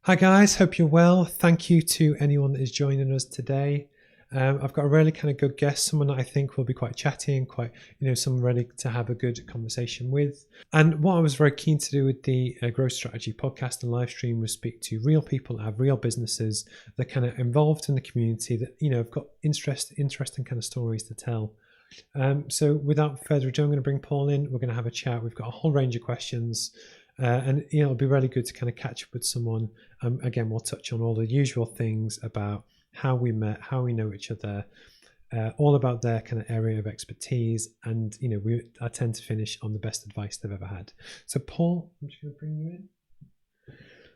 Hi guys, hope you're well. Thank you to anyone that is joining us today. I've got a really kind of good guest, someone that I think will be quite chatty and quite, someone ready to have a good conversation with. And what I was very keen to do with the Growth Strategy podcast and live stream was speak to real people that have real businesses that kind of involved in the community that, have got interesting kind of stories to tell. So without further ado, I'm going to bring Paul in. We're going to have a chat. We've got a whole range of questions. And it'll be really good to kind of catch up with someone. Again, we'll touch on all the usual things about how we met, how we know each other, all about their kind of area of expertise. And I tend to finish on the best advice they've ever had. So Paul, I'm just going to bring you in.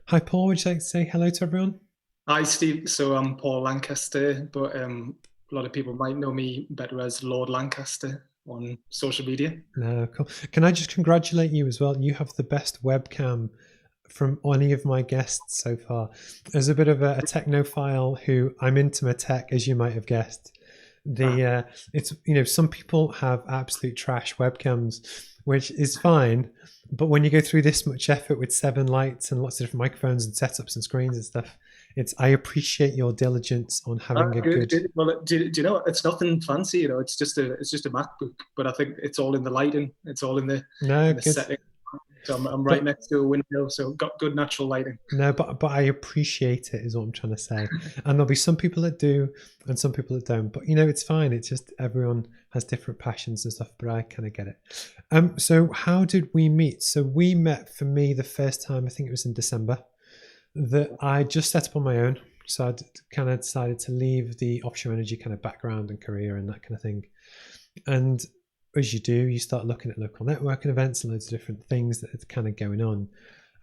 Hi Paul, would you like to say hello to everyone? Hi, Steve. So I'm Paul Lancaster, but a lot of people might know me better as Lord Lancaster on social media. No, cool. Can I just congratulate you as well? You have the best webcam from any of my guests so far. As a bit of a technophile who I'm into my tech, as you might have guessed. It's some people have absolute trash webcams, which is fine, but when you go through this much effort with 7 lights and lots of different microphones and setups and screens and stuff, I appreciate your diligence on having a Good, good. good. Well, do you know it's nothing fancy? It's just a MacBook, but I think it's all in the lighting. It's all in the No, good. setting. So I'm right But next to a window, so got good natural lighting. no, but I appreciate it is what I'm trying to say. And there'll be some people that do and some people that don't. But it's fine. It's just everyone has different passions and stuff, but I kind of get it. So how did we meet? So we met, for me, the first time, I think it was in December, that I just set up on my own. So I kind of decided to leave the offshore energy kind of background and career and that kind of thing. And as you do, you start looking at local networking events and loads of different things that are kind of going on.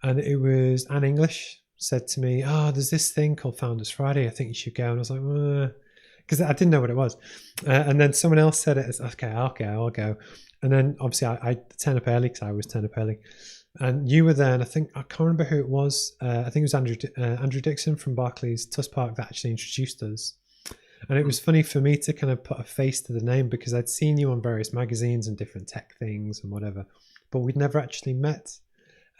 And it was Anne English said to me, there's this thing called Founders Friday. I think you should go. And I was like, because I didn't know what it was. And then someone else said it. Okay, I'll go. And then obviously I turned up early because I always turn up early. And you were there, and I can't remember who it was. I think it was Andrew Dixon from Barclays Tuss Park that actually introduced us. And it was funny for me to kind of put a face to the name because I'd seen you on various magazines and different tech things and whatever, but we'd never actually met.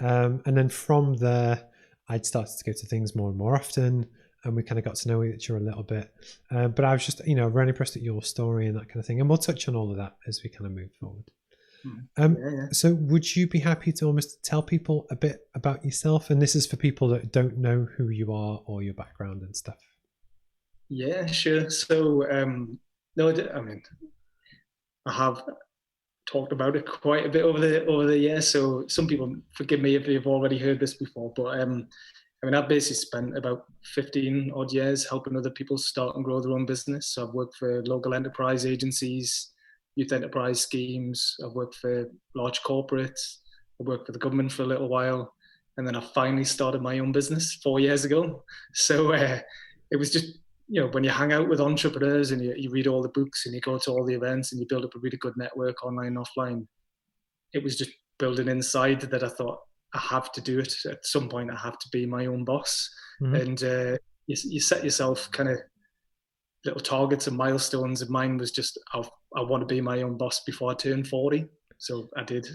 And then from there, I'd started to go to things more and more often, and we kind of got to know each other a little bit. But I was just, really impressed at your story and that kind of thing. And we'll touch on all of that as we kind of move forward. Yeah. So would you be happy to almost tell people a bit about yourself? And this is for people that don't know who you are or your background and stuff. Yeah, sure. So no, I mean, I have talked about it quite a bit over the years. So some people forgive me if you've already heard this before, but I mean, I've basically spent about 15 odd years helping other people start and grow their own business. So I've worked for local enterprise agencies, youth enterprise schemes. I've worked for large corporates. I worked for the government for a little while, and then I finally started my own business 4 years ago. So it was just when you hang out with entrepreneurs and you read all the books and you go to all the events and you build up a really good network online and offline, it was just building inside that I thought I have to do it at some point. I have to be my own boss. Mm-hmm. And you set yourself kind of little targets and milestones. And mine was just I want to be my own boss before I turn 40. So I did.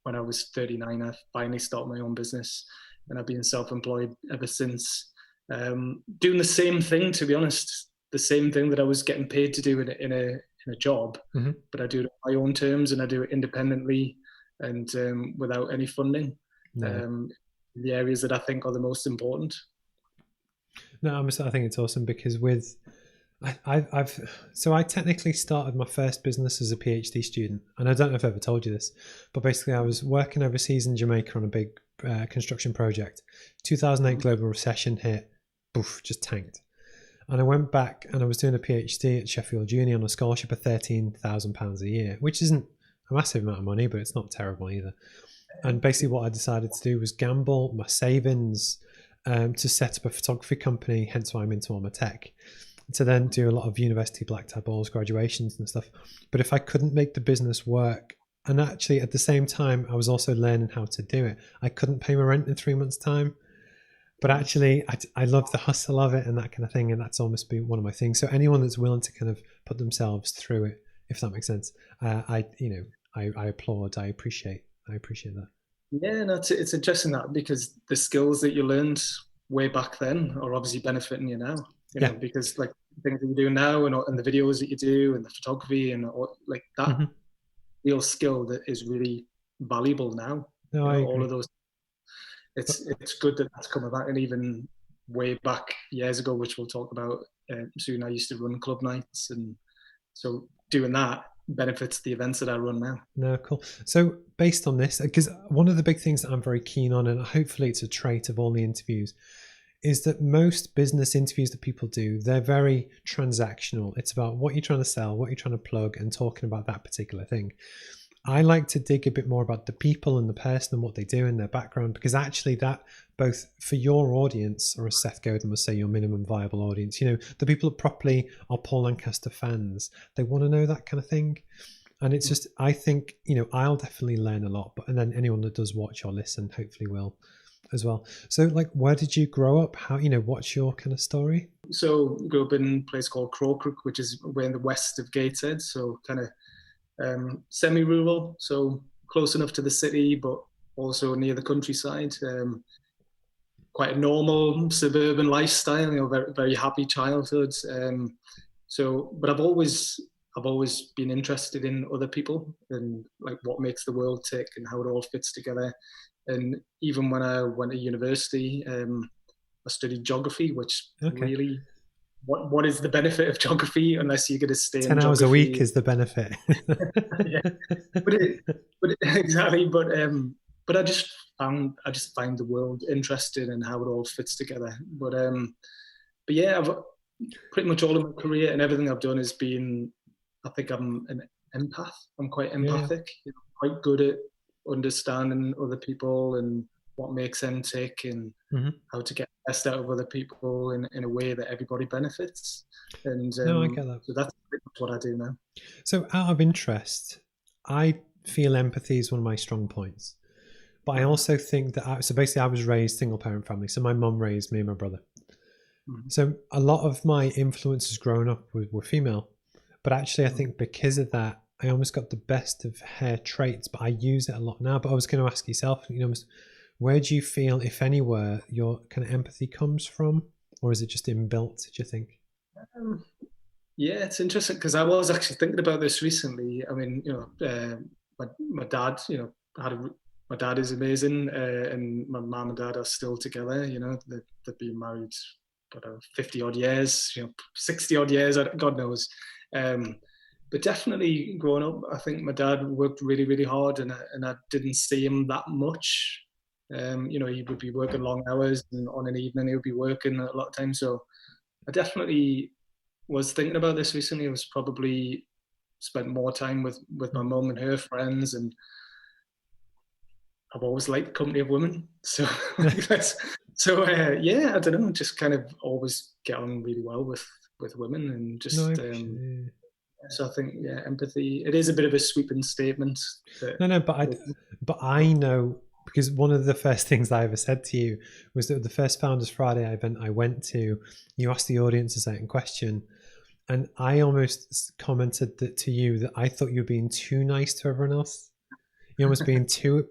When I was 39, I finally started my own business, and I've been self-employed ever since. Doing the same thing, to be honest, the same thing that I was getting paid to do in a job, Mm-hmm. but I do it on my own terms and I do it independently and without any funding. No. The areas that I think are the most important. No, I think it's awesome because I technically started my first business as a PhD student, and I don't know if I've ever told you this, but basically I was working overseas in Jamaica on a big construction project. 2008 global recession hit, poof, just tanked. And I went back and I was doing a PhD at Sheffield Uni on a scholarship of £13,000 a year, which isn't a massive amount of money, but it's not terrible either. And basically what I decided to do was gamble my savings to set up a photography company, hence why I'm into all my tech, to then do a lot of university black tie balls, graduations and stuff. But if I couldn't make the business work, and actually at the same time, I was also learning how to do it. I couldn't pay my rent in 3 months' time. But actually, I love the hustle of it and that kind of thing. And that's almost been one of my things. So anyone that's willing to kind of put themselves through it, if that makes sense, I applaud. I appreciate that. Yeah, no, it's interesting that because the skills that you learned way back then are obviously benefiting you now, Yeah. because like things that you do now and the videos that you do and the photography and like that real skill that is really valuable now. No, I all agree. of those. But It's good that that's coming back, and even way back years ago, which we'll talk about soon. I used to run club nights, and so doing that benefits the events that I run now. no, cool. So based on this, because one of the big things that I'm very keen on, and hopefully it's a trait of all the interviews, is that most business interviews that people do, they're very transactional. It's about what you're trying to sell, what you're trying to plug, and talking about that particular thing. I like to dig a bit more about the people and the person and what they do and their background, because actually that, both for your audience, or as Seth Godin would say, your minimum viable audience, the people that properly are Paul Lancaster fans, they want to know that kind of thing. And it's just, I think, I'll definitely learn a lot, and then anyone that does watch or listen hopefully will as well. So like, where did you grow up? How, what's your kind of story? So grew up in a place called Crowcrook, which is way in the west of Gateshead, so kind of semi-rural, so close enough to the city, but also near the countryside. Quite a normal suburban lifestyle, very, very happy childhood. But I've always been interested in other people and like what makes the world tick and how it all fits together. And even when I went to university, I studied geography, which really, what is the benefit of geography unless you're going to stay 10 in hours geography? a week is the benefit. Yeah, but exactly. But I just find the world interesting and how it all fits together. But yeah, I've pretty much all of my career and everything I've done has been, I think I'm an empath. I'm quite empathic. Quite good at understanding other people and what makes them tick and how to get the best out of other people in a way that everybody benefits. And no, I get that. So that's pretty much what I do now. So out of interest, I feel empathy is one of my strong points. But I also think that, so basically I was raised single parent family. So my mum raised me and my brother. So a lot of my influences growing up were female. But actually I think because of that, I almost got the best of her traits, but I use it a lot now. But I was going to ask yourself, where do you feel, if anywhere, your kind of empathy comes from? Or is it just inbuilt, do you think? Yeah, it's interesting because I was actually thinking about this recently. I mean, my dad, my dad is amazing, and my mum and dad are still together. They've been married for 50 odd years, 60 odd years, God knows. But definitely growing up, I think my dad worked really, really hard, and I didn't see him that much. He would be working long hours, and on an evening he would be working a lot of times. So I definitely was thinking about this recently. I was probably spent more time with my mum and her friends, and I've always liked the company of women. So yeah, I don't know, just kind of always get on really well with women, and just so I think empathy. It is a bit of a sweeping statement. But I know, because one of the first things I ever said to you was that the first Founders Friday event I went to, you asked the audience a certain question, and I almost commented that to you that I thought you were being too nice to everyone else. You're almost being too,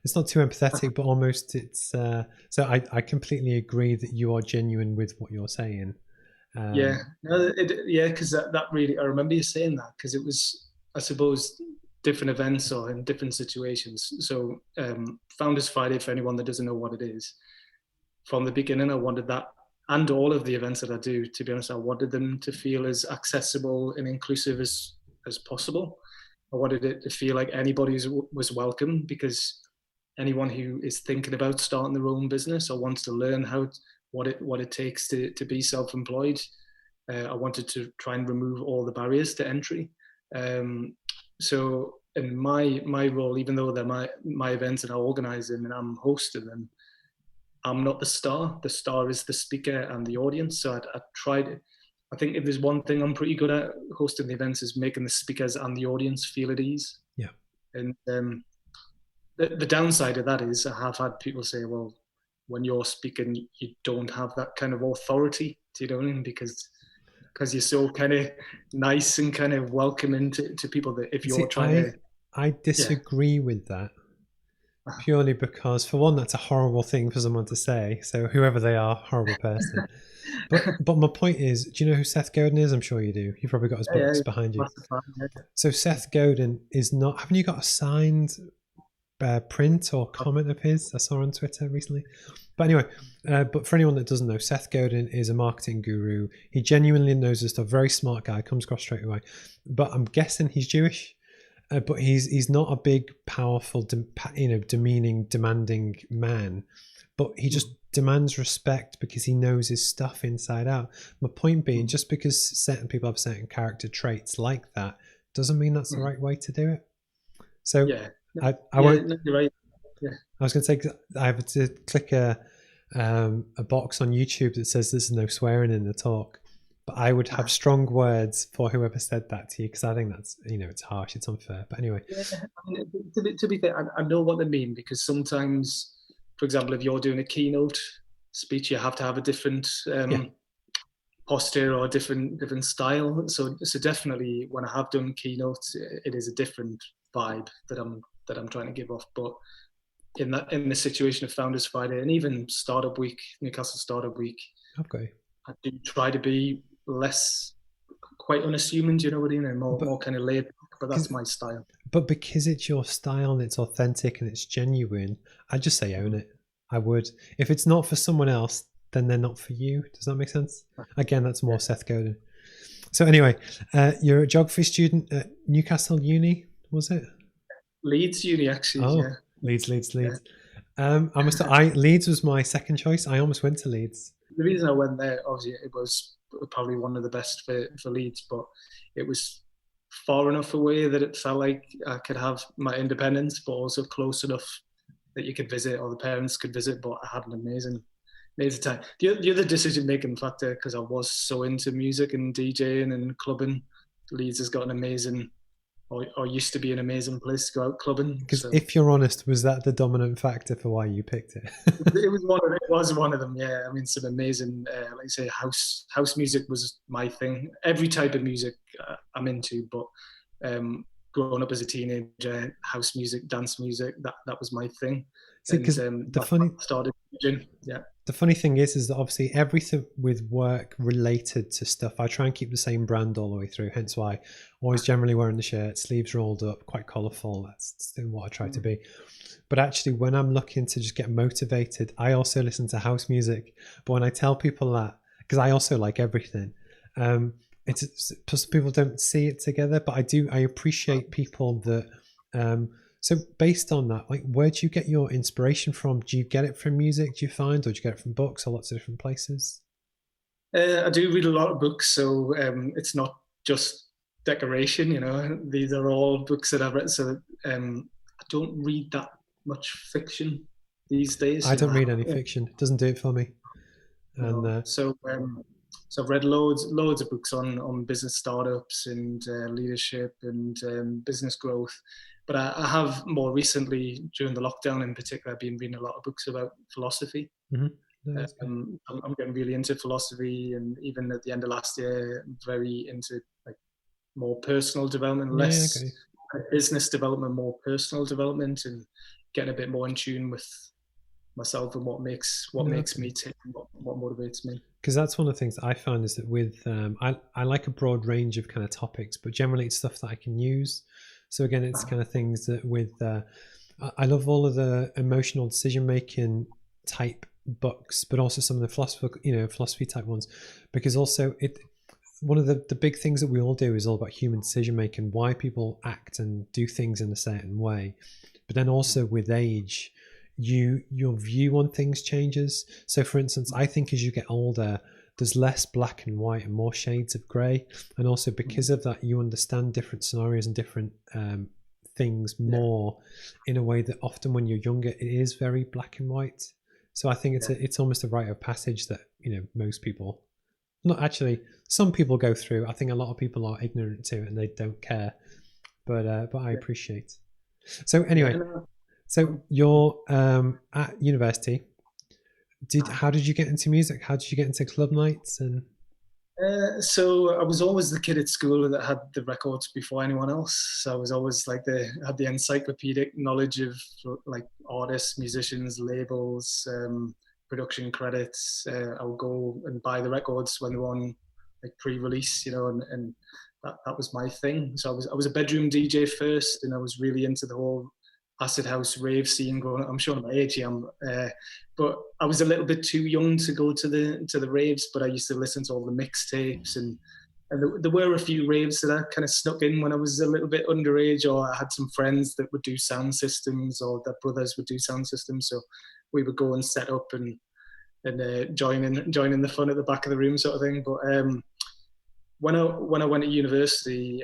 it's not too empathetic, but almost it's, so I completely agree that you are genuine with what you're saying. Because that really, I remember you saying that, because it was, I suppose, different events or in different situations. So Founders Friday, for anyone that doesn't know what it is, from the beginning I wanted that, and all of the events that I do, to be honest, I wanted them to feel as accessible and inclusive as possible. I wanted it to feel like anybody was welcome, because anyone who is thinking about starting their own business or wants to learn what it takes to be self-employed, I wanted to try and remove all the barriers to entry. So in my role, even though they're my events and I organize them and I'm hosting them, I'm not the star. The star is the speaker and the audience. So I tried. I think if there's one thing I'm pretty good at hosting the events, is making the speakers and the audience feel at ease. Yeah. And the downside of that is I have had people say, well, when you're speaking, you don't have that kind of authority. Do you know what I mean? Because you're so kind of nice and kind of welcoming to people, that if you're I disagree with that. purely because, for one, that's a horrible thing for someone to say. So whoever they are, horrible person. But my point is, do you know who Seth Godin is? I'm sure you do. You've probably got his Yeah, books yeah, behind you. massive fan, yeah. So Seth Godin is not. Haven't you got a signed print or comment of his? I saw on Twitter recently. But anyway, but for anyone that doesn't know, Seth Godin is a marketing guru. He genuinely knows his stuff. Very smart guy. Comes across straight away. But I'm guessing he's Jewish. But he's not a big, powerful, demeaning, demanding man. But he just demands respect because he knows his stuff inside out. My point being, just because certain people have certain character traits like that doesn't mean that's the right way to do it. So Yeah. I won't. No, you're right. Yeah. I was going to say, I have to click a box on YouTube that says there's no swearing in the talk. But I would have strong words for whoever said that to you, because I think that's, it's harsh, it's unfair. But anyway. Yeah, I mean, to be fair, I know what they mean, because sometimes, for example, if you're doing a keynote speech, you have to have a different posture or a different style. So definitely, when I have done keynotes, it is a different vibe that I'm trying to give off. But in the situation of Founders Friday and even Startup Week, Newcastle Startup Week, okay, I do try to be less, quite unassuming, do you know what I mean? More kind of laid back, but that's my style. But because it's your style and it's authentic and it's genuine, I just say own it. I would. If it's not for someone else, then they're not for you. Does that make sense? Again, that's more Seth Godin. So anyway, you're a geography student at Newcastle Uni, was it? Leeds Uni, actually. Oh, yeah. Leeds. Leeds was my second choice. I almost went to Leeds. The reason I went there, obviously, it was probably one of the best for Leeds, but it was far enough away that it felt like I could have my independence, but also close enough that you could visit, or the parents could visit. But I had an amazing time. The other decision-making factor, because I was so into music and DJing and clubbing, Leeds has got an amazing, or used to be an amazing place to go out clubbing. Because if you're honest, was that the dominant factor for why you picked it? It was one of them. Yeah, I mean, some amazing, like I say, house music was my thing. Every type of music I'm into, but growing up as a teenager, house music, dance music, that was my thing. See, because the funny thing is that obviously everything with work related to stuff, I try and keep the same brand all the way through. Hence why always generally wearing the shirt, sleeves rolled up, quite colourful. That's what I try to be. But actually, when I'm looking to just get motivated, I also listen to house music. But when I tell people that, because I also like everything, it's plus people don't see it together. But I appreciate people that. So based on that, like, where do you get your inspiration from? Do you get it from music, do you find, or do you get it from books or lots of different places? I do read a lot of books, so it's not just decoration, these are all books that I've read. So I don't read that much fiction these days. I don't read any fiction. It doesn't do it for me. And so I've read loads of books on business startups and leadership and business growth. But I have more recently, during the lockdown in particular, been reading a lot of books about philosophy. Mm-hmm. I'm getting really into philosophy, and even at the end of last year, very into like more personal development, less business development, more personal development, and getting a bit more in tune with myself and what makes me tick, and what motivates me. Because that's one of the things that I found is that with I like a broad range of kind of topics, but generally it's stuff that I can use. So again, it's kind of things that with I love all of the emotional decision making type books, but also some of the philosophy type ones, because also one of the big things that we all do is all about human decision making, why people act and do things in a certain way. But then also with age, your view on things changes. So for instance, I think as you get older, there's less black and white and more shades of grey. And also because of that, you understand different scenarios and different things more in a way that often when you're younger, it is very black and white. So I think it's almost a rite of passage that, most people, not actually, some people go through. I think a lot of people are ignorant to it and they don't care. But I appreciate. So anyway, so you're at university. How did you get into music? How did you get into club nights? And So I was always the kid at school that had the records before anyone else. So I was always like had the encyclopedic knowledge of like artists, musicians, labels, production credits. I would go and buy the records when they were on like pre-release, and that was my thing. So I was a bedroom DJ first, and I was really into the whole acid house rave scene growing up. I'm showing my age here, but I was a little bit too young to go to the raves. But I used to listen to all the mixtapes, and there were a few raves that I kind of snuck in when I was a little bit underage, or I had some friends that would do sound systems, or their brothers would do sound systems. So we would go and set up and join in the fun at the back of the room, sort of thing. But when I went to university,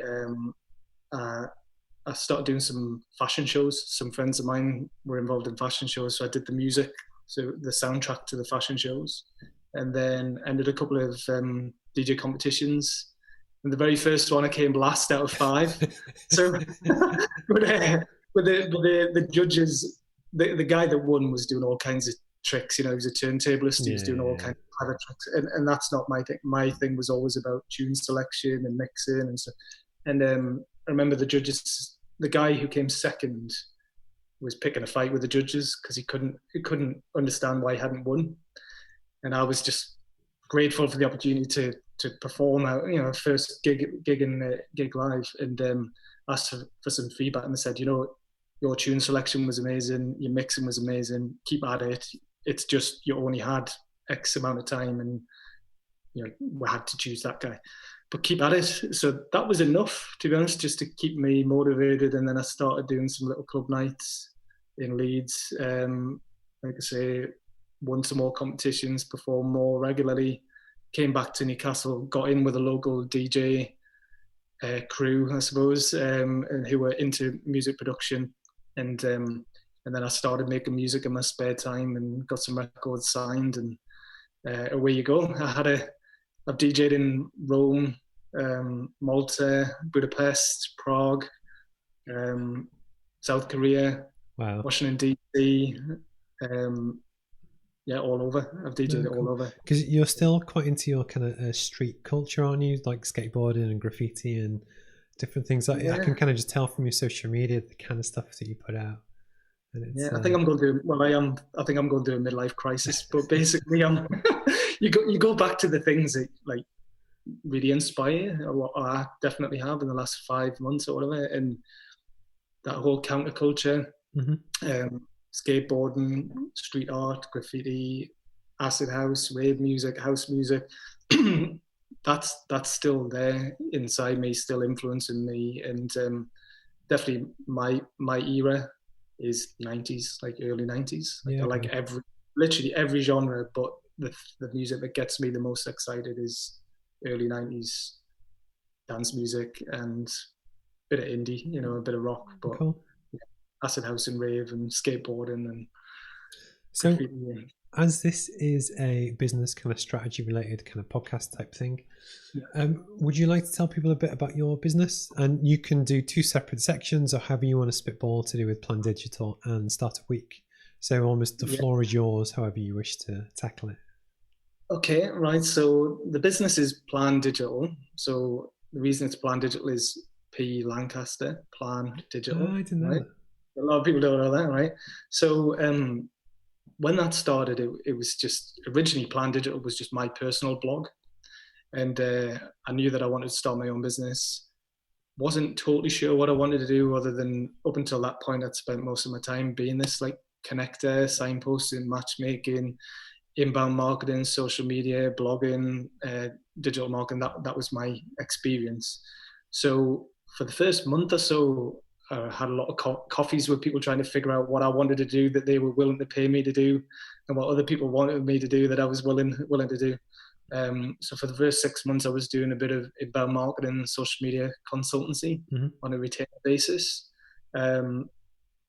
I started doing some fashion shows. Some friends of mine were involved in fashion shows, so I did the music, so the soundtrack to the fashion shows, and then entered a couple of DJ competitions. And the very first one, I came last out of 5. So, but the judges, the guy that won was doing all kinds of tricks. He was a turntablist. He was doing all kinds of clever tricks, and that's not my thing. My thing was always about tune selection and mixing and stuff. And I remember the judges. The guy who came second was picking a fight with the judges because he couldn't understand why he hadn't won, and I was just grateful for the opportunity to perform out, first gig live, and asked for some feedback, and they said, your tune selection was amazing, your mixing was amazing, keep at it. It's just you only had X amount of time, and we had to choose that guy. But keep at it. So that was enough, to be honest, just to keep me motivated. And then I started doing some little club nights in Leeds. Like I say, won some more competitions, performed more regularly. Came back to Newcastle, got in with a local DJ crew, I suppose, and who were into music production. And then I started making music in my spare time and got some records signed. And away you go. I've DJed in Rome, Malta, Budapest, Prague, South Korea, wow, Washington DC, all over. I've DJed all over. Because you're still quite into your kind of street culture, aren't you? Like skateboarding and graffiti and different things. I can kind of just tell from your social media the kind of stuff that you put out. I think I'm going to. Well, I think I'm going through a midlife crisis. But basically, you go back to the things that like really inspire, or what I definitely have in the last 5 months or whatever, and that whole counterculture, skateboarding, street art, graffiti, acid house, rave music, house music. That's still there inside me, still influencing me, and definitely my era is 90s, like early 90s. Like I like literally every genre, but the music that gets me the most excited is early 90s dance music and a bit of indie, a bit of rock, but acid house and rave and skateboarding and so graffiti. As this is a business kind of strategy related kind of podcast type thing, would you like to tell people a bit about your business? And you can do 2 separate sections, or however you want to spitball, to do with Plan Digital and Startup Week. So almost the floor is yours, however you wish to tackle it. Okay, right. So the business is Plan Digital. So the reason it's Plan Digital is P. Lancaster, Plan Digital. I didn't know that. A lot of people don't know that, right? So when that started, it was just originally Plan Digital was just my personal blog, and I knew that I wanted to start my own business. Wasn't totally sure what I wanted to do, other than up until that point, I'd spent most of my time being this like connector, signposting, matchmaking, inbound marketing, social media, blogging, digital marketing. That was my experience. So for the first month or so, I had a lot of coffees with people trying to figure out what I wanted to do that they were willing to pay me to do, and what other people wanted me to do that I was willing to do. So for the first 6 months, I was doing a bit of inbound marketing, social media consultancy on a retainer basis.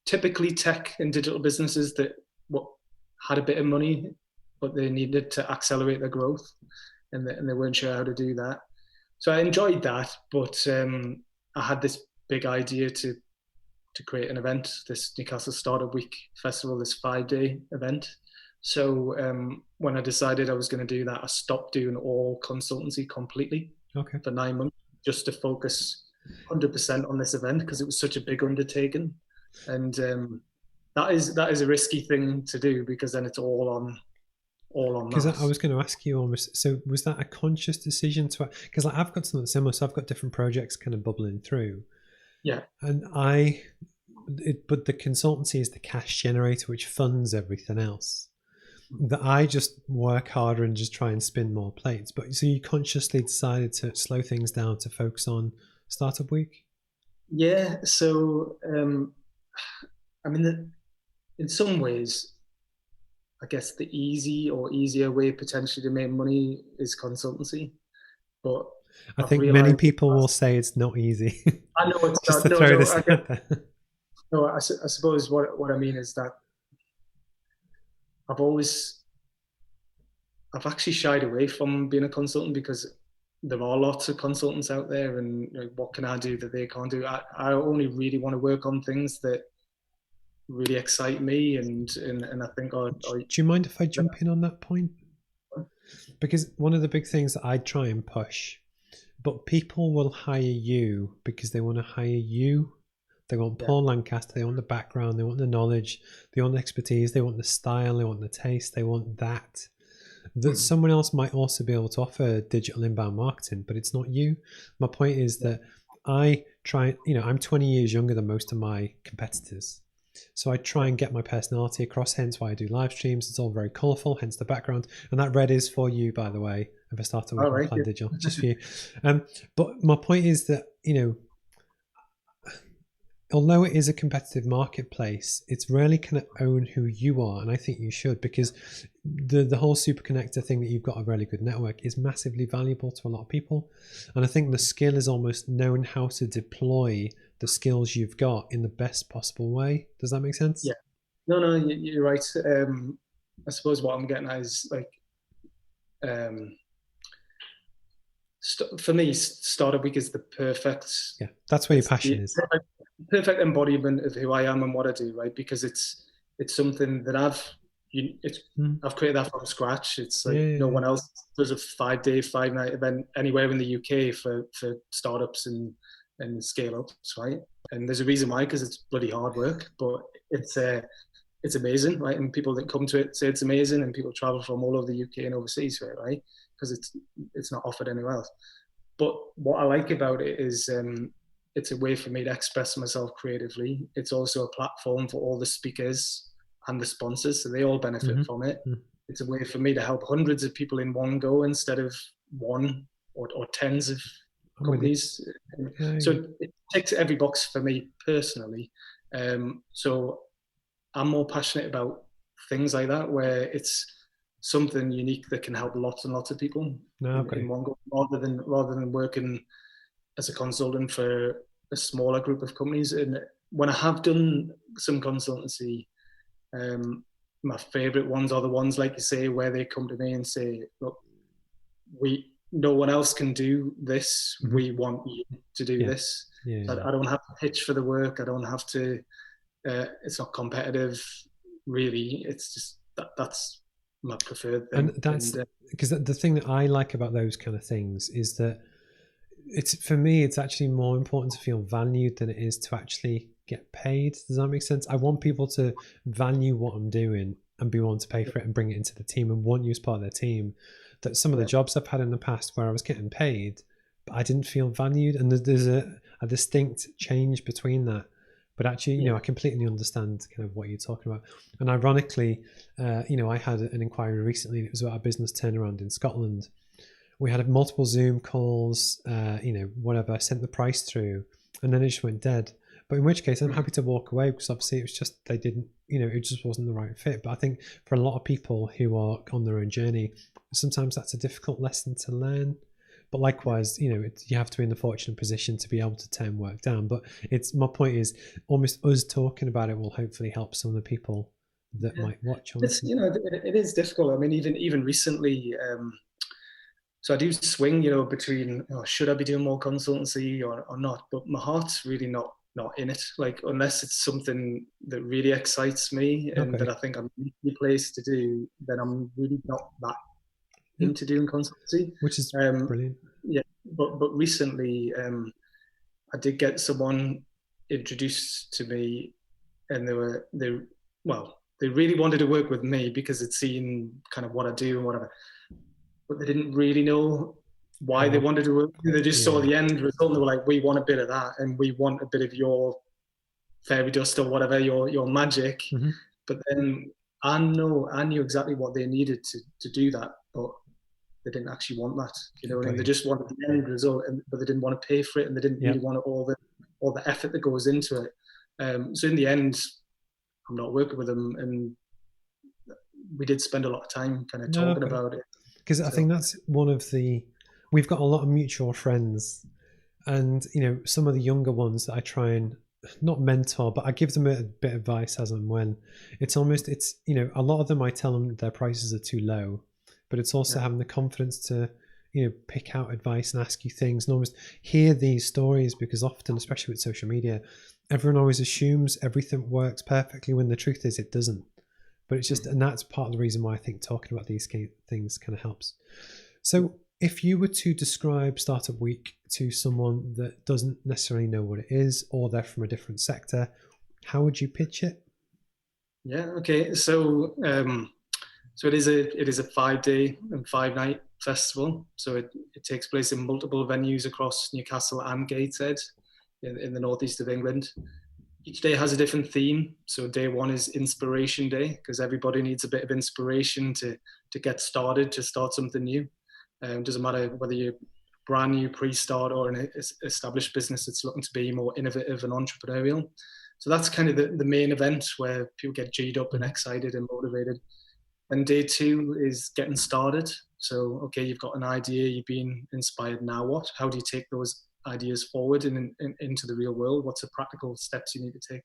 Typically tech and digital businesses that had a bit of money, but they needed to accelerate their growth, and they weren't sure how to do that. So I enjoyed that, but I had this big idea to create an event, this Newcastle Startup Week Festival, this 5-day event. So when I decided I was going to do that, I stopped doing all consultancy completely for 9 months, just to focus 100% on this event, because it was such a big undertaking. And that is a risky thing to do, because then it's all on Because that. I was going to ask you almost, so was that a conscious decision to, because like I've got something similar, so I've got different projects kind of bubbling through. Yeah. And but the consultancy is the cash generator, which funds everything else. That I just work harder and just try and spin more plates. But so you consciously decided to slow things down to focus on Startup Week? Yeah. So, I mean, in some ways, I guess the easier way potentially to make money is consultancy. But I I've think many realized, people will say it's not easy. I know it's Just not. to No, throw no. this out there. No, I suppose what I mean is that I've always I've actually shied away from being a consultant, because there are lots of consultants out there, and what can I do that they can't do? I only really want to work on things that really excite me, and I think Do you mind if I jump in on that point? Because one of the big things that I try and push, but people will hire you because they want to hire you. They want Paul Lancaster, they want the background, they want the knowledge, they want the expertise, they want the style, they want the taste, they want that. That someone else might also be able to offer digital inbound marketing, but it's not you. My point is that I try, I'm 20 years younger than most of my competitors. So I try and get my personality across, hence why I do live streams. It's all very colourful, hence the background. And that red is for you, by the way, if I start to work on Plan Digital, just for you. But my point is that, although it is a competitive marketplace, it's rarely can it own who you are, and I think you should, because the whole super connector thing that you've got a really good network is massively valuable to a lot of people, and I think the skill is almost knowing how to deploy the skills you've got in the best possible way. Does that make sense? Yeah. No, you're right. I suppose what I'm getting at is like, for me, Startup Week is the perfect. Yeah, that's where your passion is. Perfect embodiment of who I am and what I do, right? Because it's something that I've created that from scratch. It's like no one else does a 5-day, 5-night event anywhere in the UK for startups and scale ups, right? And there's a reason why, because it's bloody hard work, but it's amazing, right? And people that come to it say it's amazing, and people travel from all over the UK and overseas for it, right? Because it's not offered anywhere else. But what I like about it is it's a way for me to express myself creatively. It's also a platform for all the speakers and the sponsors, so they all benefit from it. It's a way for me to help hundreds of people in one go instead of one or tens of companies. So it ticks every box for me personally. So I'm more passionate about things like that, where it's something unique that can help lots and lots of people in one go, rather than working as a consultant for a smaller group of companies. And when I have done some consultancy, my favorite ones are the ones, like you say, where they come to me and say, look, no one else can do this. We want you to do this. I don't have to pitch for the work. I don't have to, it's not competitive really. It's just that's my preferred thing. And that's because the thing that I like about those kind of things is that for me, it's actually more important to feel valued than it is to actually get paid. Does that make sense? I want people to value what I'm doing and be willing to pay for it and bring it into the team and want you as part of their team. That some of the jobs I've had in the past where I was getting paid, but I didn't feel valued, and there's a distinct change between that. But actually, I completely understand kind of what you're talking about. And ironically, I had an inquiry recently. It was about a business turnaround in Scotland. We had multiple Zoom calls, whatever, sent the price through, and then it just went dead. But in which case, I'm happy to walk away, because obviously it was just, they didn't, it just wasn't the right fit. But I think for a lot of people who are on their own journey, sometimes that's a difficult lesson to learn. But likewise, you have to be in the fortunate position to be able to turn work down. But my point is, almost us talking about it will hopefully help some of the people that might watch or listen. It is difficult. I mean, even recently, so I do swing, between should I be doing more consultancy or not? But my heart's really not not in it. Like, unless it's something that really excites me and that I think I'm uniquely placed to do, then I'm really not that into doing consultancy. Which is brilliant. Yeah, but recently I did get someone introduced to me, and they really wanted to work with me because they'd seen kind of what I do and whatever, but they didn't really know why they wanted to work. They just saw the end result and they were like, we want a bit of that, and we want a bit of your fairy dust or whatever, your magic. But then I knew exactly what they needed to do that, but they didn't actually want that. You know what I mean? They just wanted the end result, but they didn't want to pay for it, and they didn't really want all the effort that goes into it. So in the end, I'm not working with them, and we did spend a lot of time kind of talking about it. Because I think that's one of we've got a lot of mutual friends, and some of the younger ones that I try and not mentor, but I give them a bit of advice as and when. It's a lot of them I tell them that their prices are too low, but it's also having the confidence to pick out advice and ask you things and almost hear these stories, because often, especially with social media, everyone always assumes everything works perfectly when the truth is it doesn't. But it's just, and that's part of the reason why I think talking about these things kind of helps. So if you were to describe Startup Week to someone that doesn't necessarily know what it is, or they're from a different sector, how would you pitch it? Yeah. Okay. So it is a 5-day and 5-night festival. So it takes place in multiple venues across Newcastle and Gateshead in the northeast of England. Each day has a different theme. So day one is Inspiration Day, because everybody needs a bit of inspiration to get started, to start something new. Doesn't matter whether you're brand new, pre-start, or an established business that's looking to be more innovative and entrepreneurial. So that's kind of the main event where people get G'd up and excited and motivated. And day two is getting started. So, okay, you've got an idea, you've been inspired, now what? How do you take those ideas forward and into the real world? What's the practical steps you need to take?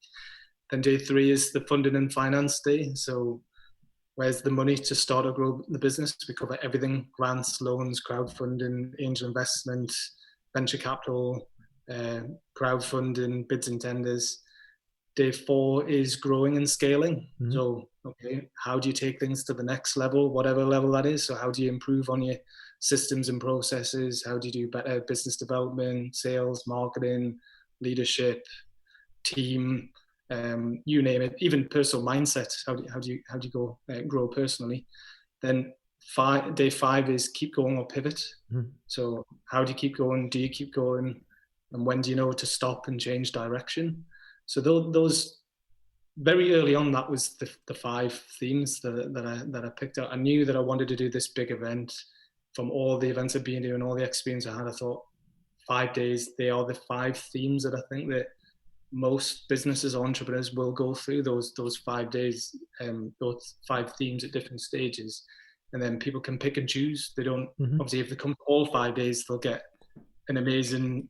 Then day three is the funding and finance day. So where's the money to start or grow the business? We cover everything: grants, loans, crowdfunding, angel investment, venture capital, crowdfunding, bids and tenders. Day four is growing and scaling. So, okay, how do you take things to the next level, whatever level that is? So how do you improve on your systems and processes? How do you do better business development, sales, marketing, leadership, team, you name it, even personal mindset? How do you go grow personally? Then day five is keep going or pivot. So how do you keep going? Do you keep going? And when do you know to stop and change direction? So those very early on, that was the 5 themes that I picked out. I knew that I wanted to do this big event. From all the events I've been doing, all the experience I had, I thought 5 days, they are the 5 themes that I think that most businesses or entrepreneurs will go through, those 5 days, those 5 themes at different stages. And then people can pick and choose. They don't, obviously, if they come all 5 days, they'll get an amazing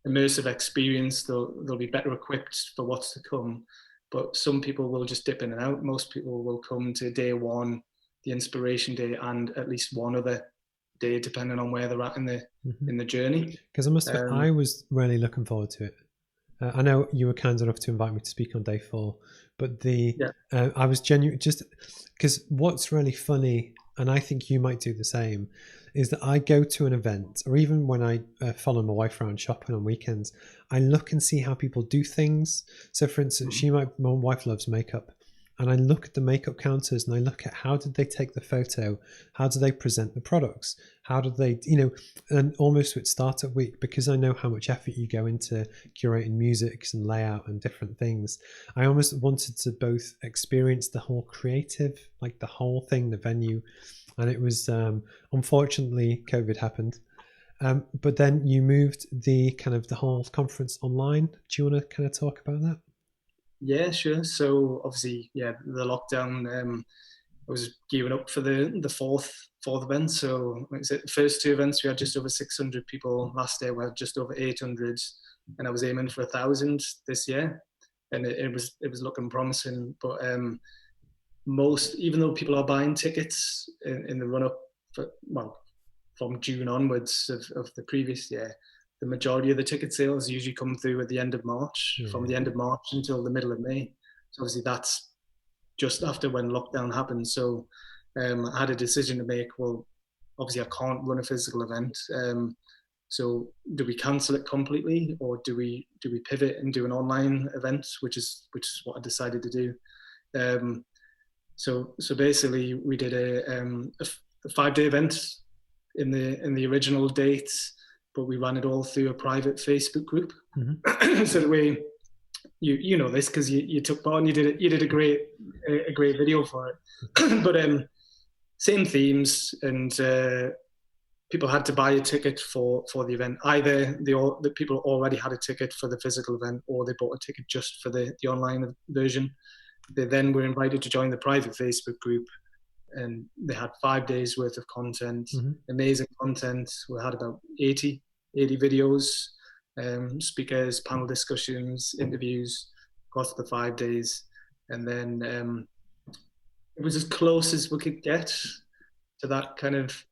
immersive experience. They'll be better equipped for what's to come. But some people will just dip in and out. Most people will come to day one, the inspiration day, and at least one other day, depending on where they're at in the journey. Because I must admit, I was really looking forward to it. I know you were kind enough to invite me to speak on day 4, but I was genuine, just because what's really funny, and I think you might do the same, is that I go to an event, or even when I follow my wife around shopping on weekends, I look and see how people do things. So for instance, my wife loves makeup, and I look at the makeup counters and I look at how did they take the photo, how do they present the products, how do they, and almost with Startup Week, because I know how much effort you go into curating music and layout and different things, I almost wanted to both experience the whole creative, like the whole thing, the venue. And it was, unfortunately, COVID happened. But then you moved the whole conference online. Do you want to kind of talk about that? Yeah, sure. So obviously, the lockdown, I was gearing up for the fourth event. So like I said, the first 2 events, we had just over 600 people. Last year, we had just over 800. And I was aiming for 1,000 this year. And it was looking promising. But even though people are buying tickets in the run up, from June onwards of the previous year, the majority of the ticket sales usually come through at the end of March, Yeah. from the end of March until the middle of May. So obviously that's just after when lockdown happened. So I had a decision to make. Well, obviously I can't run a physical event. So do we cancel it completely, or do we pivot and do an online event, which is what I decided to do. So basically we did a 5-day event in the original date, but we ran it all through a private Facebook group. Mm-hmm. So the way you know this because you took part and you did a great video for it. But same themes, and people had to buy a ticket for the event. Either the people already had a ticket for the physical event, or they bought a ticket just for the online version. They then were invited to join the private Facebook group, and they had 5 days worth of content, Mm-hmm. amazing content. We had about 80 videos, speakers, panel discussions, interviews across the 5 days. And then it was as close as we could get to that kind of,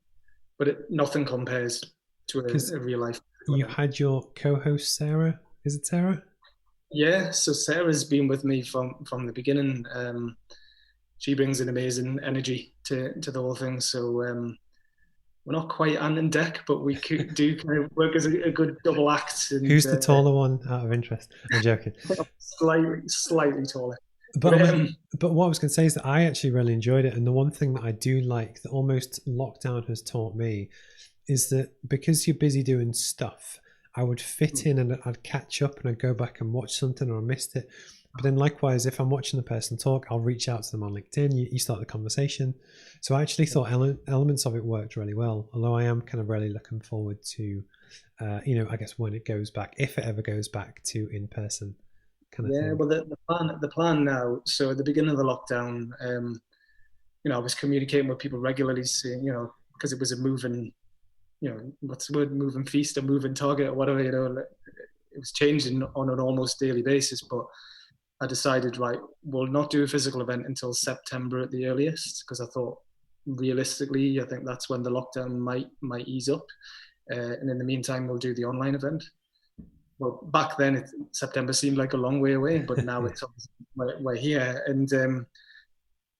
but nothing compares to a real life. You had your co-host Sarah. Is it Sarah? Yeah, so Sarah's been with me from the beginning. She brings an amazing energy to the whole thing. So we're not quite Ant and Dec, but we do kind of work as a good double act. And, who's the taller one, out of interest? I'm joking. Slightly taller. But what I was going to say is that I actually really enjoyed it. And the one thing that I do like that almost lockdown has taught me is that because you're busy doing stuff, I would fit in and I'd catch up and I'd go back and watch something or I missed it. But then likewise, if I'm watching the person talk, I'll reach out to them on LinkedIn. You start the conversation. So I actually thought elements of it worked really well, although I am kind of really looking forward to, I guess when it goes back, if it ever goes back to in-person kind of thing. Yeah, well, the plan now, so at the beginning of the lockdown, I was communicating with people regularly, saying, because it was a moving, what's the word, moving feast or moving target or whatever, it was changing on an almost daily basis. But I decided, right, we'll not do a physical event until September at the earliest, because I thought realistically, I think that's when the lockdown might ease up. And in the meantime, we'll do the online event. Well, back then, September seemed like a long way away, but now we're here. And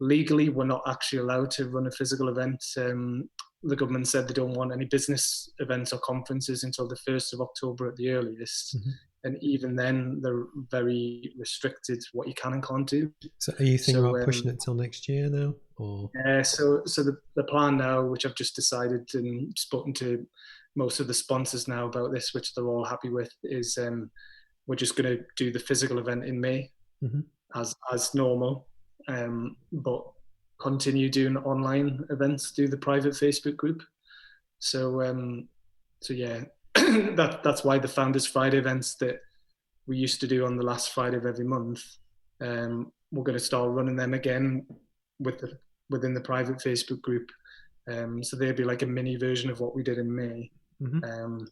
legally, we're not actually allowed to run a physical event. The government said they don't want any business events or conferences until the 1st of October at the earliest. Mm-hmm. And even then, they're very restricted what you can and can't do. So are you thinking about pushing it till next year now? Or? So the plan now, which I've just decided and spoken to most of the sponsors now about this, which they're all happy with, is we're just going to do the physical event in May, mm-hmm. as normal, but continue doing online events through the private Facebook group. So yeah, that's why the Founders Friday events that we used to do on the last Friday of every month, we're going to start running them again within the private Facebook group. So they'll be like a mini version of what we did in May. Mm-hmm.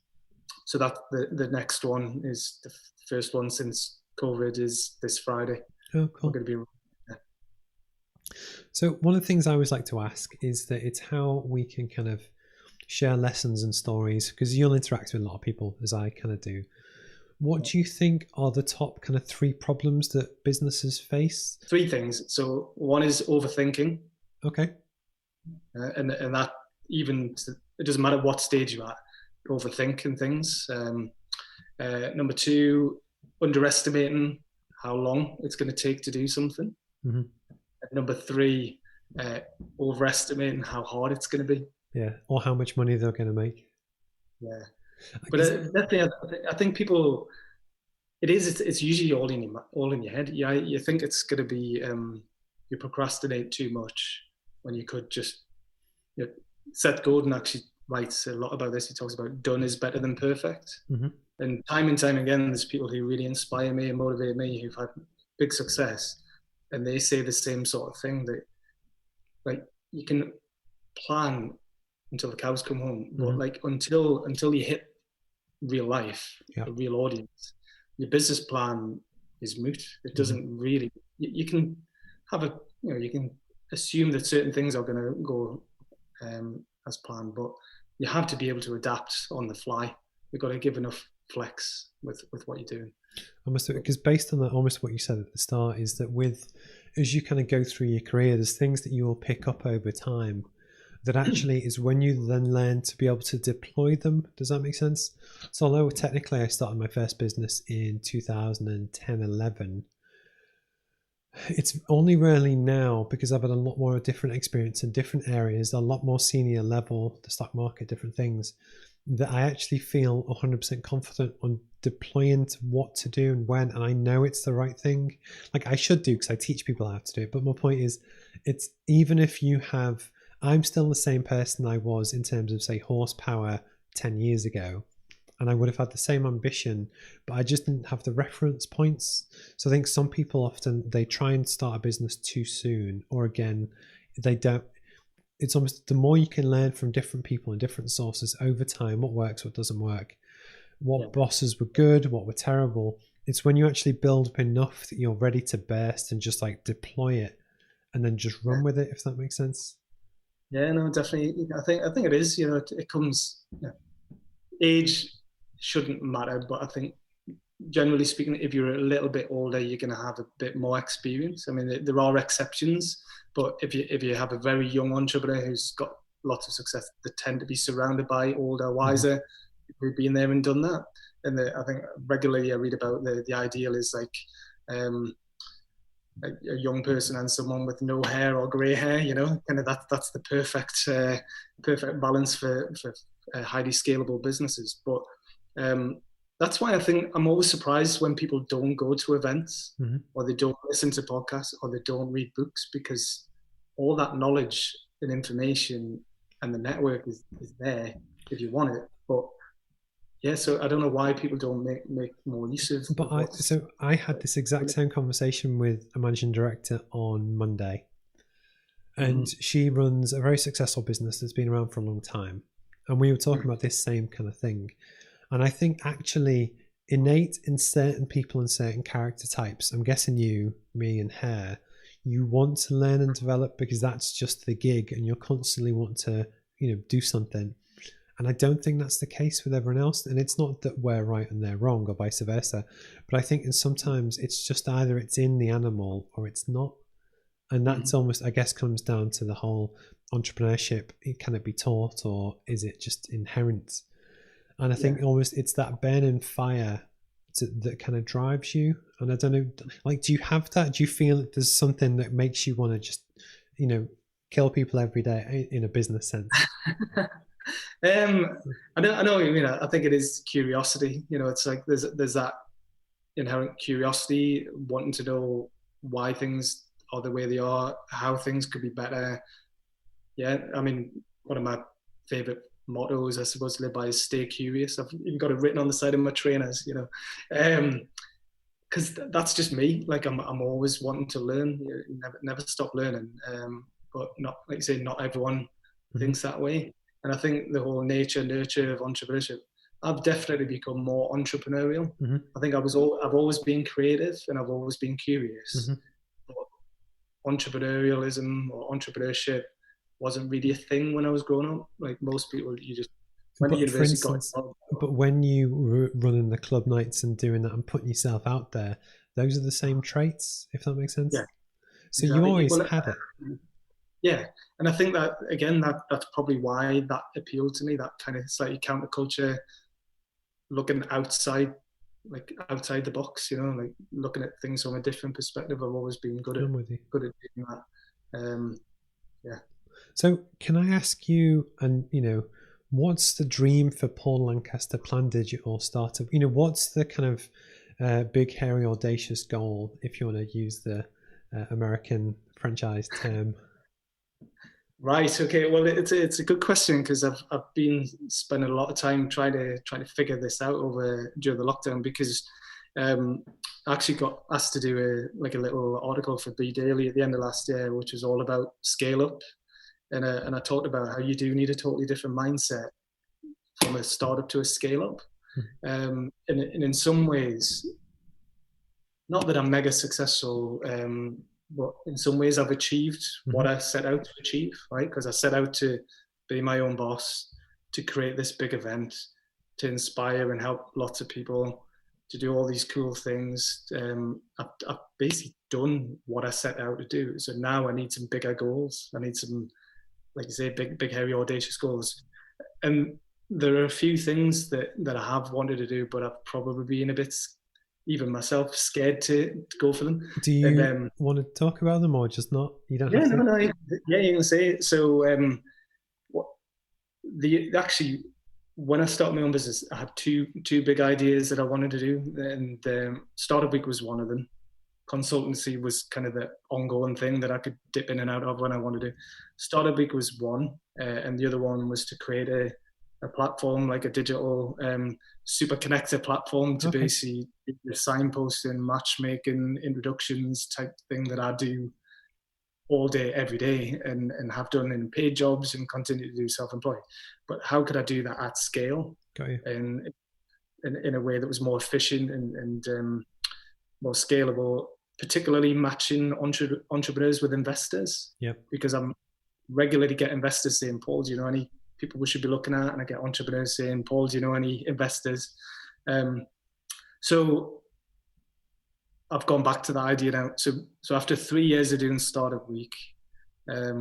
So that the next one is the first one since COVID is this Friday. Oh, cool. We're going to be. So one of the things I always like to ask is that it's how we can kind of share lessons and stories, because you'll interact with a lot of people, as I kind of do. What do you think are the top kind of 3 problems that businesses face? 3 things. So one is overthinking. Okay. And that even, it doesn't matter what stage you're at, overthinking things. Number 2, underestimating how long it's going to take to do something. Mm-hmm. And number 3, overestimating how hard it's going to be. Yeah, or how much money they're going to make. Yeah, but definitely, I think people, it's usually all in your head. Yeah, you think it's going to be, you procrastinate too much when you could just. Seth Godin actually writes a lot about this. He talks about done is better than perfect. Mm-hmm. And time again, there's people who really inspire me and motivate me who've had big success, and they say the same sort of thing, that like you can plan until the cows come home, mm-hmm. but like until you hit real life, a real audience, your business plan is moot. It doesn't mm-hmm. really. You can have you can assume that certain things are going to go as planned, but you have to be able to adapt on the fly. you've got to give enough flex with what you're doing. Almost, because based on that, almost what you said at the start is that as you kind of go through your career, there's things that you will pick up over time that actually is when you then learn to be able to deploy them. Does that make sense? So although technically I started my first business in 2010-11, it's only really now, because I've had a lot more different experience in different areas, a lot more senior level, the stock market, different things, that I actually feel 100% confident on deploying to what to do and when, and I know it's the right thing. Like I should do, because I teach people how to do it. But my point is, it's even if you have, I'm still the same person I was in terms of, say, horsepower 10 years ago. And I would have had the same ambition, but I just didn't have the reference points. So I think some people often, they try and start a business too soon, or again, they don't. It's almost, the more you can learn from different people and different sources over time, what works, what doesn't work, what bosses were good, what were terrible. It's when you actually build up enough that you're ready to burst and just like deploy it and then just run with it, if that makes sense. Yeah, no, definitely. I think it is, it comes, age shouldn't matter, but I think generally speaking, if you're a little bit older, you're going to have a bit more experience. I mean, there are exceptions, but if you have a very young entrepreneur who's got lots of success, they tend to be surrounded by older, wiser people who've been there and done that. And I think regularly I read about the ideal is like a young person and someone with no hair or grey hair, kind of that's the perfect balance for highly scalable businesses. But that's why I think I'm always surprised when people don't go to events or they don't listen to podcasts or they don't read books, because all that knowledge and information and the network is there if you want it. But yeah, so I don't know why people don't make more use of. But I had this exact same conversation with a managing director on Monday, and she runs a very successful business that's been around for a long time, and we were talking about this same kind of thing. And I think actually innate in certain people and certain character types, I'm guessing you, me and her, you want to learn and develop because that's just the gig and you're constantly want to, do something. And I don't think that's the case with everyone else. And it's not that we're right and they're wrong or vice versa. But I think sometimes it's just either it's in the animal or it's not. And that's almost, I guess, comes down to the whole entrepreneurship. Can it be taught or is it just inherent? And I think almost it's that burning fire that kind of drives you. And I don't know, like, do you have that? Do you feel that there's something that makes you want to just, kill people every day in a business sense? I know what you mean. I think it is curiosity. It's like there's that inherent curiosity, wanting to know why things are the way they are, how things could be better. Yeah, I mean, one of my favorite mottos, I suppose, to live by is stay curious. I've even got it written on the side of my trainers, because that's just me. Like I'm always wanting to learn. You never stop learning. But not, like you say, not everyone thinks that way. And I think the whole nature nurture of entrepreneurship, I've definitely become more entrepreneurial. I think I've always been creative and I've always been curious. But entrepreneurialism or entrepreneurship wasn't really a thing when I was growing up. Like most people, you just went to university. For instance, but when you were running the club nights and doing that and putting yourself out there, those are the same traits, if that makes sense. Yeah. So exactly. You always had it. Yeah, and I think that again, that's probably why that appealed to me. That kind of slightly counterculture, looking outside the box. Like looking at things from a different perspective. I've always been good at doing that. Yeah. So can I ask you, and what's the dream for Paul Lancaster Plan Digital Startup? What's the kind of big, hairy, audacious goal, if you want to use the American franchise term? Right. Okay. Well, it's a good question because I've been spending a lot of time trying to figure this out during the lockdown, because I actually got asked to do a little article for B Daily at the end of last year, which was all about scale up, and I talked about how you do need a totally different mindset from a startup to a scale up, and in some ways, not that I'm mega successful. But in some ways I've achieved what I set out to achieve, right? Because I set out to be my own boss, to create this big event, to inspire and help lots of people to do all these cool things. I've basically done what I set out to do. So now I need some bigger goals. I need some, like you say, big, hairy, audacious goals. And there are a few things that I have wanted to do, but I've probably been a bit, even myself, scared to go for them. Do you want to talk about them, or just not? You don't have to. No, yeah, you can say it. So actually, when I started my own business, I had two big ideas that I wanted to do, and Startup Week was one of them. Consultancy was kind of the ongoing thing that I could dip in and out of when I wanted to. Startup Week was one, and the other one was to create a platform, like a digital super connector platform to basically do the signposting, matchmaking, introductions type thing that I do all day, every day, and have done in paid jobs and continue to do self-employed. But how could I do that at scale? Got you. And in a way that was more efficient and more scalable, particularly matching entrepreneurs with investors. Yep. Because I'm regularly get investors saying, Paul, do you know any people we should be looking at? And I get entrepreneurs saying, Paul, do you know any investors? So I've gone back to the idea now. So after 3 years of doing Startup Week, I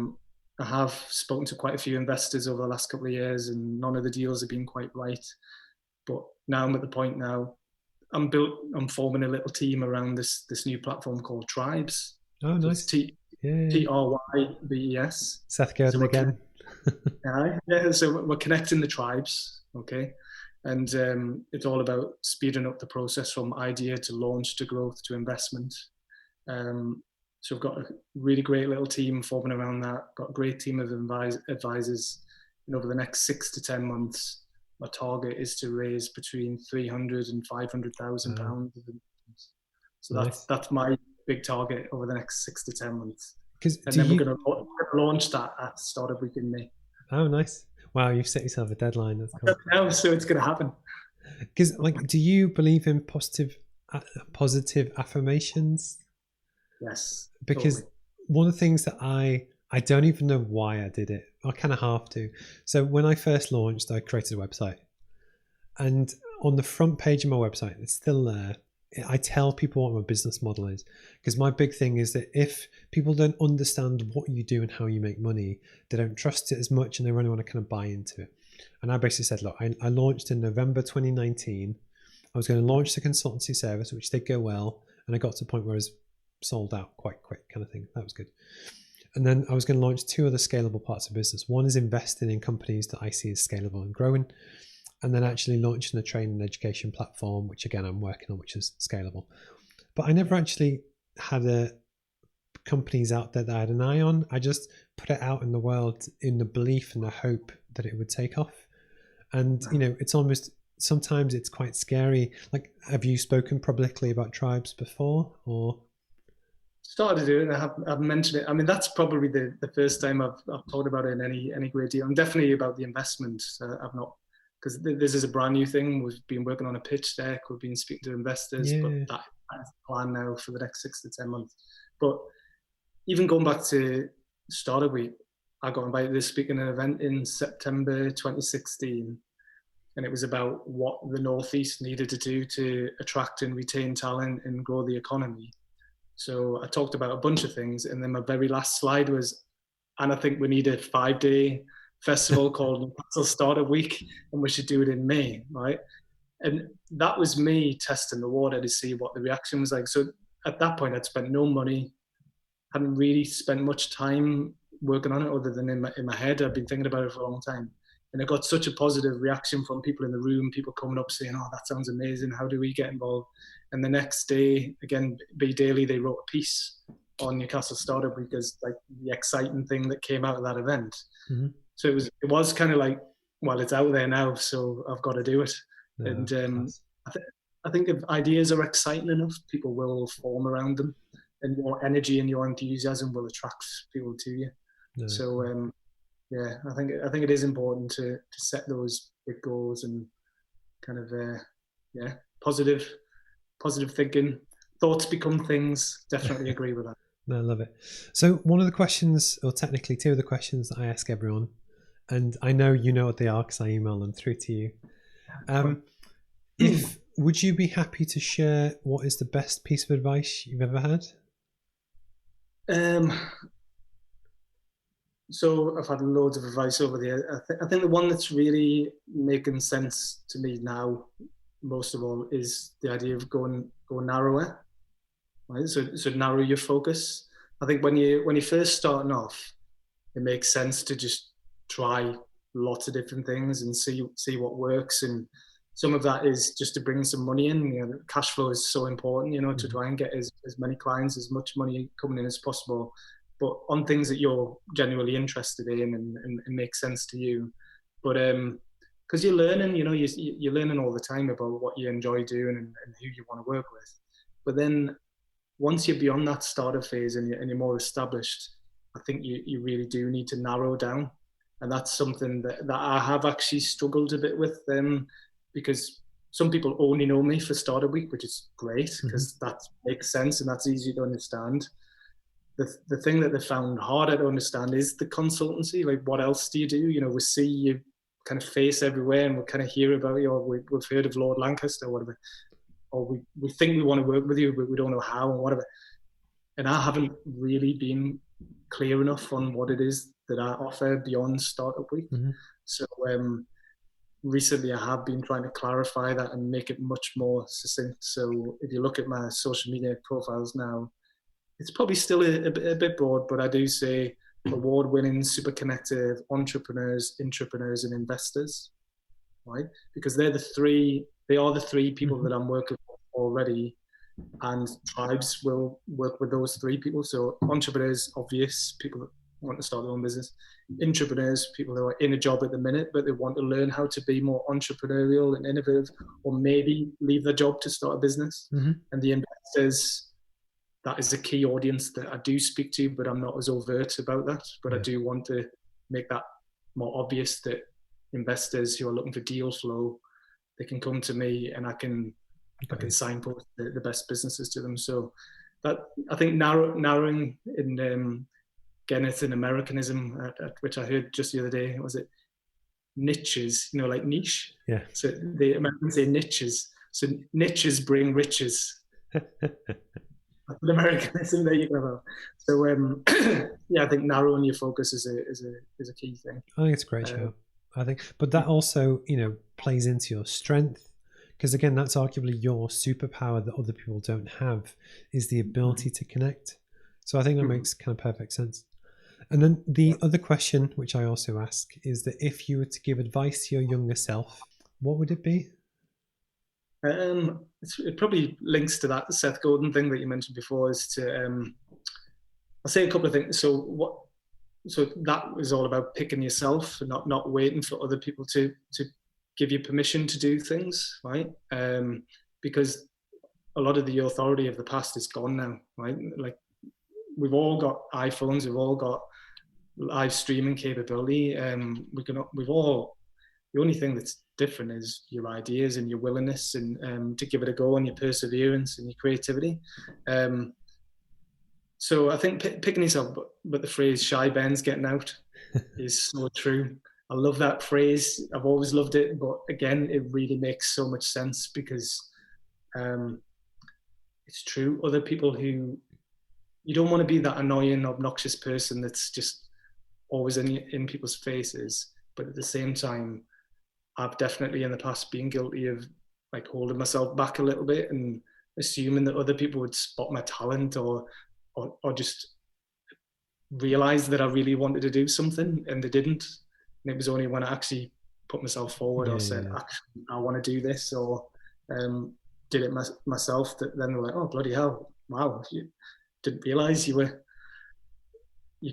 have spoken to quite a few investors over the last couple of years, and none of the deals have been quite right. But now I'm at the point now, I'm forming a little team around this new platform called Tribes. Oh, nice. TRYBES. Seth Godin again. Yeah, so we're connecting the tribes, okay? And it's all about speeding up the process from idea to launch to growth to investment. So we've got a really great little team forming around that, got a great team of advisors. And over the next 6 to 10 months, my target is to raise between 300 and 500,000 pounds. So nice. That's my big target over the next 6 to 10 months. And then we're going to launch that at Startup Week in May. Oh, nice. Wow, you've set yourself a deadline. That's cool. Now, so it's going to happen. Because, do you believe in positive affirmations? Yes. Because totally. One of the things that I don't even know why I did it. I kind of have to. So when I first launched, I created a website. And on the front page of my website, it's still there. I tell people what my business model is, because my big thing is that if people don't understand what you do and how you make money, they don't trust it as much and they really want to kind of buy into it. And I basically said, look, I launched in November 2019. I was going to launch the consultancy service, which did go well. And I got to the point where I was sold out quite quick kind of thing. That was good. And then I was going to launch 2 other scalable parts of business. One is investing in companies that I see as scalable and growing. And then actually launching a training and education platform, which again, I'm working on, which is scalable. But I never actually had companies out there that I had an eye on. I just put it out in the world in the belief and the hope that it would take off. And, it's almost, sometimes it's quite scary. Have you spoken publicly about Tribes before, or? Started to do it, and I've mentioned it. I mean, that's probably the first time I've talked about it in any great deal. And definitely about the investment. I've not, because this is a brand new thing. We've been working on a pitch deck. We've been speaking to investors, but that's the plan now for the next 6 to 10 months. But even going back to Startup Week, I got invited to speak at an event in September 2016. And it was about what the Northeast needed to do to attract and retain talent and grow the economy. So I talked about a bunch of things. And then my very last slide was, and I think we need a 5-day festival called Newcastle Startup Week, and we should do it in May, right? And that was me testing the water to see what the reaction was like. So at that point, I'd spent no money, hadn't really spent much time working on it other than in my head. I'd been thinking about it for a long time. And I got such a positive reaction from people in the room, people coming up saying, oh, that sounds amazing. How do we get involved? And the next day, again, Be Daily, they wrote a piece on Newcastle Startup Week as like the exciting thing that came out of that event. Mm-hmm. So it was kind of like, well, it's out there now, so I've got to do it. No, and I think if ideas are exciting enough, people will form around them, and your energy and your enthusiasm will attract people to you. No. So yeah, I think it is important to set those big goals and kind of positive thinking. Thoughts become things. Definitely agree with that. No, I love it. So one of the questions, or technically 2 of the questions that I ask everyone, and I know you know what they are because I email them through to you, Would you be happy to share what is the best piece of advice you've ever had? So I've had loads of advice over the years. I think the one that's really making sense to me now, most of all, is the idea of going narrower. Right? So narrow your focus. I think when you're first starting off, it makes sense to just try lots of different things and see what works. And some of that is just to bring some money in. You know, cash flow is so important, to try and get as many clients, as much money coming in as possible, but on things that you're genuinely interested in and make sense to you. But because you're learning, you're learning all the time about what you enjoy doing and who you want to work with. But then once you're beyond that starter phase and you're more established, I think you really do need to narrow down. And that's something that I have actually struggled a bit with, because some people only know me for Startup Week, which is great because that makes sense and that's easy to understand. The thing that they found harder to understand is the consultancy. Like, what else do you do? We see you kind of face everywhere and we kind of hear about you, or we've heard of Lord Lancaster or whatever, or we think we want to work with you, but we don't know how or whatever. And I haven't really been clear enough on what it is that I offer beyond Startup Week. So recently I have been trying to clarify that and make it much more succinct. So if you look at my social media profiles now, it's probably still a bit broad, but I do say award-winning, super connected entrepreneurs, intrapreneurs, and investors, right? Because they are the three people that I'm working with already, and tribes will work with those three people. So entrepreneurs, obvious, people that want to start their own business. Intrapreneurs, people who are in a job at the minute, but they want to learn how to be more entrepreneurial and innovative, or maybe leave their job to start a business. And the investors, that is a key audience that I do speak to, but I'm not as overt about that. But I do want to make that more obvious, that investors who are looking for deal flow, they can come to me and I can signpost the best businesses to them. So that, I think, narrowing in again, it's an Americanism, which I heard just the other day. Was it niches? Like niche. Yeah. So the Americans say niches. So niches bring riches. That's an Americanism that you can have. So I think narrowing your focus is a key thing. I think it's a great show. I think, but that also plays into your strength. Because again, that's arguably your superpower that other people don't have, is the ability to connect. So I think that makes kind of perfect sense. And then the other question, which I also ask, is that if you were to give advice to your younger self, what would it be? It probably links to that Seth Godin thing that you mentioned before, is to, I'll say a couple of things. So that was all about picking yourself and not waiting for other people to give you permission to do things, right? Because a lot of the authority of the past is gone now, right? Like, we've all got iPhones, we've all got live streaming capability. The only thing that's different is your ideas and your willingness and to give it a go, and your perseverance and your creativity. So I think picking yourself, but the phrase "shy Ben's getting out" is so true. I love that phrase. I've always loved it, but again, it really makes so much sense because it's true. Other people who, you don't want to be that annoying, obnoxious person that's just always in people's faces. But at the same time, I've definitely in the past been guilty of like holding myself back a little bit and assuming that other people would spot my talent or just realize that I really wanted to do something and they didn't. And it was only when I actually put myself forward or said, actually, I want to do this, or did it myself, that then they're like, oh, bloody hell, wow, you didn't realize you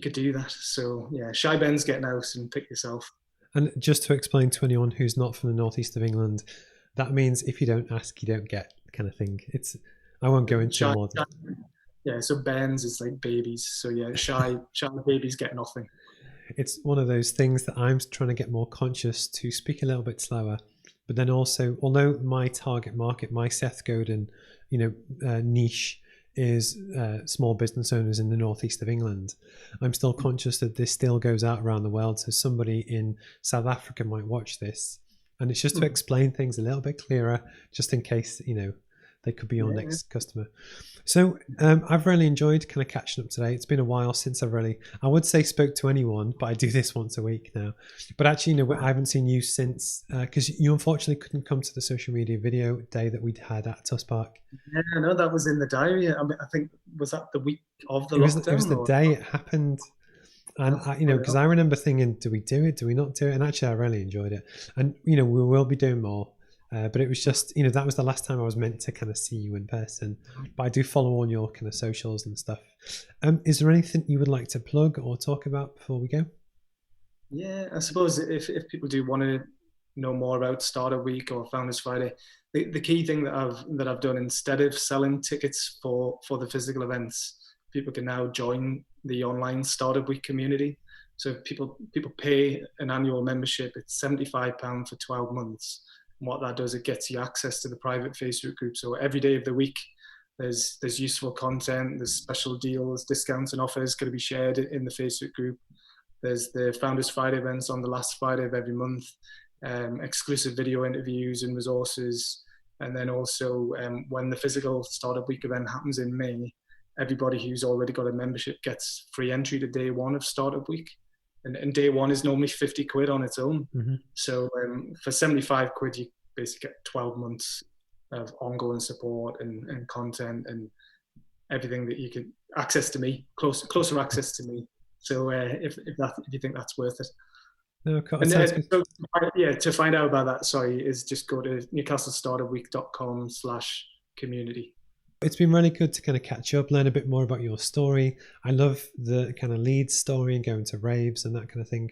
could do that. So yeah, shy Ben's getting out, and pick yourself. And just to explain to anyone who's not from the northeast of England, that means if you don't ask, you don't get, kind of thing. I won't go into more. Yeah, so Ben's is like babies. So yeah, shy babies get nothing. It's one of those things that I'm trying to get more conscious to speak a little bit slower. But then also, although my target market, my Seth Godin, niche is small business owners in the northeast of England, I'm still conscious that this still goes out around the world. So somebody in South Africa might watch this And it's just to explain things a little bit clearer, just in case, they could be your next customer. So I've really enjoyed kind of catching up today. It's been a while since I would say spoke to anyone, but I do this once a week now. But actually, I haven't seen you since, because you unfortunately couldn't come to the social media video day that we'd had at Tuss Park. Yeah, no, that was in the diary. I mean, I think, was that the week of the lockdown? It was the day it happened. And, because I remember thinking, do we do it? Do we not do it? And actually, I really enjoyed it. And, we will be doing more. But it was just, that was the last time I was meant to kind of see you in person. But I do follow on your kind of socials and stuff. Is there anything you would like to plug or talk about before we go? Yeah, I suppose if people do want to know more about Startup Week or Founders Friday, the key thing that I've done, instead of selling tickets for the physical events, people can now join the online Startup Week community. So if people pay an annual membership, it's £75 for 12 months. And what that does, it gets you access to the private Facebook group. So every day of the week, there's useful content, there's special deals, discounts and offers going to be shared in the Facebook group. There's the Founders Friday events on the last Friday of every month, exclusive video interviews and resources. And then also when the physical Startup Week event happens in May, everybody who's already got a membership gets free entry to day one of Startup Week. And day one is normally 50 quid on its own. Mm-hmm. So for 75 quid, you basically get 12 months of ongoing support and content and everything that you can access to me, closer access to me. So if you think that's worth it. No, and to find out about that, is just go to newcastlestartupweek.com/community. It's been really good to kind of catch up, learn a bit more about your story. I love the kind of lead story and going to raves and that kind of thing.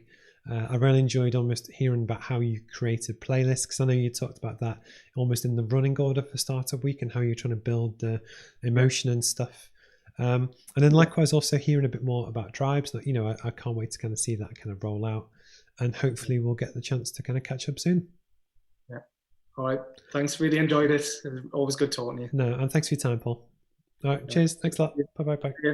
I really enjoyed almost hearing about how you created playlists, because I know you talked about that almost in the running order for Startup Week and how you're trying to build the emotion and stuff. And then likewise also hearing a bit more about tribes. That I can't wait to kind of see that kind of roll out, and hopefully we'll get the chance to kind of catch up soon. Yeah. All right. Thanks. Really enjoyed it. It was always good talking to you. No, and thanks for your time, Paul. All right. Cheers. Thanks a lot. Bye. Yeah.